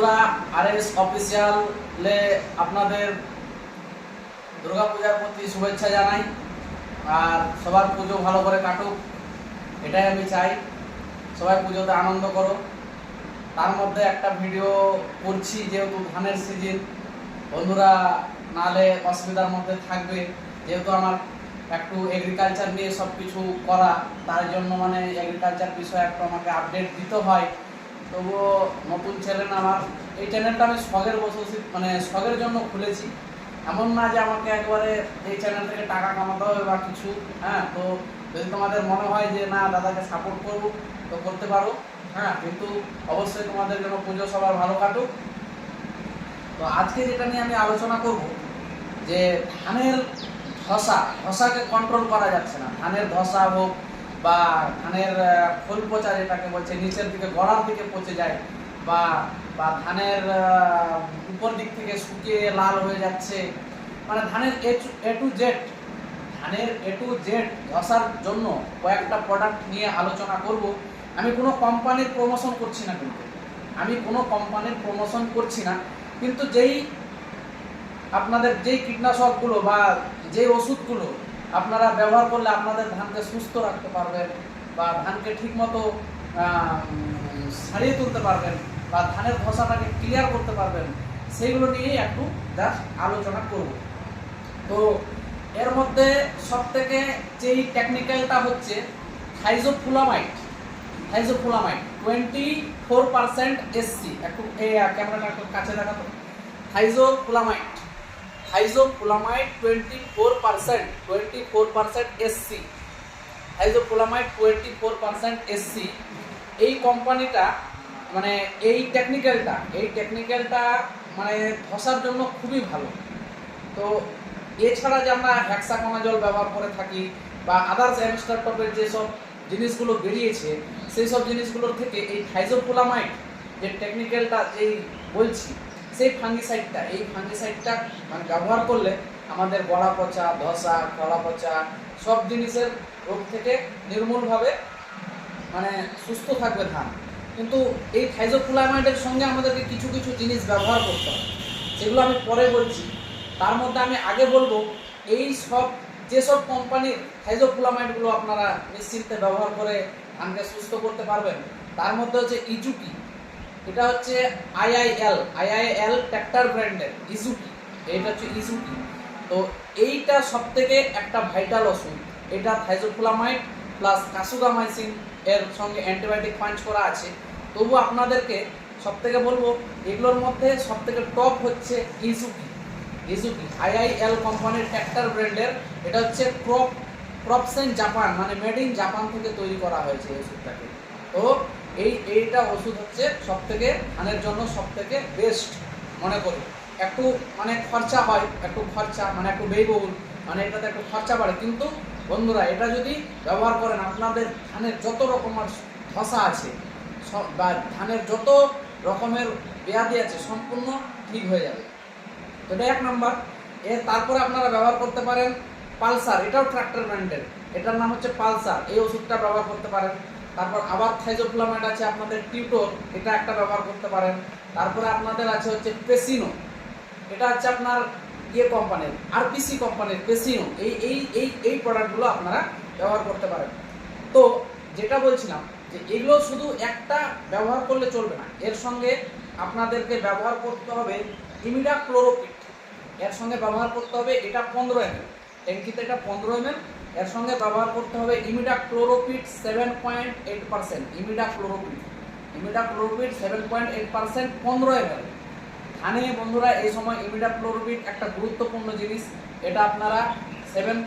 বন্ধুরা, আরএস অফিসিয়ালে আপনাদের দুর্গাপূজার প্রতি শুভেচ্ছা জানাই। আর সবার পুজো ভালো করে কাটুক, এটাই আমি চাই। সবাই পুজোতে আনন্দ করো। তার মধ্যে একটা ভিডিও করছি, যেহেতু ধানের সিজন, বন্ধুরা নালে অসুবিধার মধ্যে থাকবে। যেহেতু আমার একটু এগ্রিকালচার নিয়ে সব কিছু করা, তার জন্য মানে এগ্রিকালচার বিষয়ে একটু আমাকে আপডেট দিতে হয়। তবুও নতুন চ্যানেল আমার, এই চ্যানেলটা আমি শখের বসেছি, মানে শখের জন্য খুলেছি। এমন না যে আমাকে একবারে এই চ্যানেল থেকে টাকা কামাতে হবে বা কিছু। হ্যাঁ, তো যদি তোমাদের মনে হয় যে না দাদাকে সাপোর্ট করবো, তো করতে পারো। হ্যাঁ, কিন্তু অবশ্যই তোমাদের জন্য পুজো সবার ভালো কাটুক। তো আজকে যেটা নিয়ে আমি আলোচনা করব, যে ধানের ধসাকে কন্ট্রোল করা যাচ্ছে না। ধানের ধসা হোক বা ধানের খোল পচা, যেটাকে বলছে নিচের দিকে গড়ার দিকে পচে যায়, বা বা ধানের উপর দিক থেকে শুকিয়ে লাল হয়ে যাচ্ছে, মানে ধানের এ টু জেড ধসার জন্য কয়েকটা প্রোডাক্ট নিয়ে আলোচনা করব। আমি কোনো কোম্পানির প্রমোশন করছি না, কিন্তু যেই আপনাদের যেই কীটনাশকগুলো বা যে ওষুধগুলো আপনারা ব্যবহার করলে আপনাদের ধানকে সুস্থ রাখতে পারবেন, বা ধানকে ঠিকমতো সারিয়ে তুলতে পারবেন, বা ধানের ধসাটাকে ক্লিয়ার করতে পারবেন, সেইগুলো নিয়েই একটু জাস্ট আলোচনা করব। তো এর মধ্যে সবথেকে যেই টেকনিক্যালটা হচ্ছে থাইজোফুলামাইড 24% SC। একটু ক্যামেরাটা একটু কাছে দেখাতো। থাইজোফুলামাইড 24% SC। থাইজোফুলামাইড 24% SC। এই কোম্পানিটা মানে এই টেকনিক্যালটা মানে ধসার জন্য খুবই ভালো। তো এছাড়া যে আমরা হেক্সাকোনাজল ব্যবহার করে থাকি, বা আদার্স অ্যামস্টারটপের যেসব জিনিসগুলো বেরিয়েছে, সেই সব জিনিসগুলোর থেকে এই থাইজোফুলামাইড যে টেকনিক্যালটা যেই বলছি, সেই ফাঙ্গিসাইডটা মানে ব্যবহার করলে আমাদের গড়া পচা, ধসা, খোলা পচা সব জিনিসের রোগ থেকে নির্মূলভাবে মানে সুস্থ থাকবে ধান। কিন্তু এই থাইজোফুলামাইডের সঙ্গে আমাদেরকে কিছু কিছু জিনিস ব্যবহার করতে হবে, সেগুলো আমি পরে বলছি। তার মধ্যে আমি আগে বলবো, এই সব যেসব কোম্পানির থাইজোফুলামাইডগুলো আপনারা নিশ্চিন্তে ব্যবহার করে ধানকে সুস্থ করতে পারবেন, তার মধ্যে হচ্ছে ইজুকি। এটা হচ্ছে আইআইএল ট্র্যাক্টর ব্র্যান্ডের ইজুকি। এটা হচ্ছে ইজুকি। তো এইটা সবথেকে একটা ভাইটাল ওষুধ। এটা থাইজোফুলামাইড প্লাস কাসুগামাইসিন এর সঙ্গে অ্যান্টিবায়োটিক পাঞ্চ করা আছে। তবু আপনাদেরকে সবথেকে বলবো, এগুলোর মধ্যে সবথেকে টপ হচ্ছে ইজুকি। আইআইএল কোম্পানির ট্র্যাক্টর ব্র্যান্ডের। এটা হচ্ছে ক্রপসেন জাপান, মানে মেড ইন জাপান থেকে তৈরি করা হয়েছে এই ওষুধটাকে। তো এইটা ওষুধ হচ্ছে সবথেকে ধানের জন্য সবথেকে বেস্ট মনে করি। একটু মানে খরচা হয়, মানে একটু ব্যয়বহুল, মানে এটাতে একটু খরচা বাড়ে। কিন্তু বন্ধুরা, এটা যদি ব্যবহার করেন, আপনাদের ধানের যত রকমের ধসা আছে বা ধানের যত রকমের ব্যাধি আছে সম্পূর্ণ ঠিক হয়ে যাবে। তো এটা এক নম্বর। তারপরে আপনারা ব্যবহার করতে পারেন পালসার। এটাও ট্র্যাক্টর ব্র্যান্ডের, এটার নাম হচ্ছে পালসার। এই ওষুধটা ব্যবহার করতে পারেন। তারপর আবার থাইজোফুলামাইড আছে আপনাদের টিউটোর, এটা একটা ব্যবহার করতে পারেন। তারপরে আপনাদের আছে হচ্ছে পেসিনো। এটা হচ্ছে আপনার কোম্পানির, আরপিসি কোম্পানির পেসিনো। এই প্রোডাক্টগুলো আপনারা ব্যবহার করতে পারেন। তো যেটা বলছিলাম, যে এগুলো শুধু একটা ব্যবহার করলে চলবে না, এর সঙ্গে আপনাদেরকে ব্যবহার করতে হবে ইমিডাক্লোরোপিড। এর সঙ্গে ব্যবহার করতে হবে, এটা 15 ml ট্যাঙ্কিতে, এটা 15 ml। এর সঙ্গে ব্যবহার করতে হবে ইমিডাক্লোরোপিড 7.8%। ইমিডাক্লোরোপিড 7.8%, 15 ml ধানে। বন্ধুরা, এই সময় ইমিডাক্লোরোপিড একটা গুরুত্বপূর্ণ জিনিস। এটা আপনারা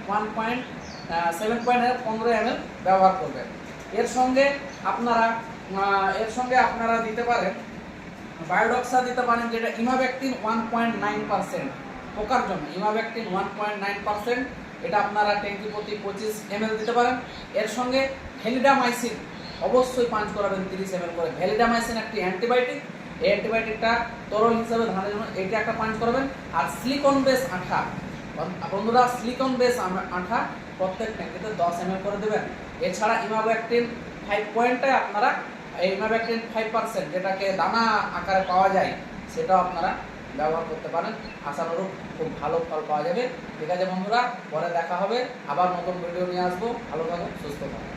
15 ml ব্যবহার করবেন। এর সঙ্গে আপনারা দিতে পারেন বায়োডক্সা দিতে পারেন, যেটা ইমাভ্যাকটিন 1.9% পোকার জন্য। ইমাভ্যাকটিন 1.9%, এটা আপনারা ট্যাঙ্কি প্রতি 25 ml দিতে পারেন। এর সঙ্গে ভ্যালিডামাইসিন অবশ্যই পাঞ্চ করাবেন 30 ml করে। ভ্যালিডামাইসিন একটি অ্যান্টিবায়োটিক। এই অ্যান্টিবায়োটিকটা তরল হিসাবে ধানের জন্য, এটা একটা পাঞ্চ করবেন। আর সিলিকন বেস আঠা, বন্ধুরা, সিলিকন বেস আঠা প্রত্যেক ট্যাঙ্কিতে 10 ml করে দেবেন। এছাড়া ইমাভ্যাকটিন 5 পয়েন্টে আপনারা এই ইমাভ্যাক্টিন 5% যেটাকে দানা আকারে পাওয়া যায় সেটাও আপনারা ব্যবহার করতে পারেন। আশানুরূপ খুব ভালো ফল পাওয়া যাবে। ঠিক আছে বন্ধুরা, পরে দেখা হবে, আবার নতুন ভিডিও নিয়ে আসবো। ভালো থাকুন, সুস্থ থাকুন।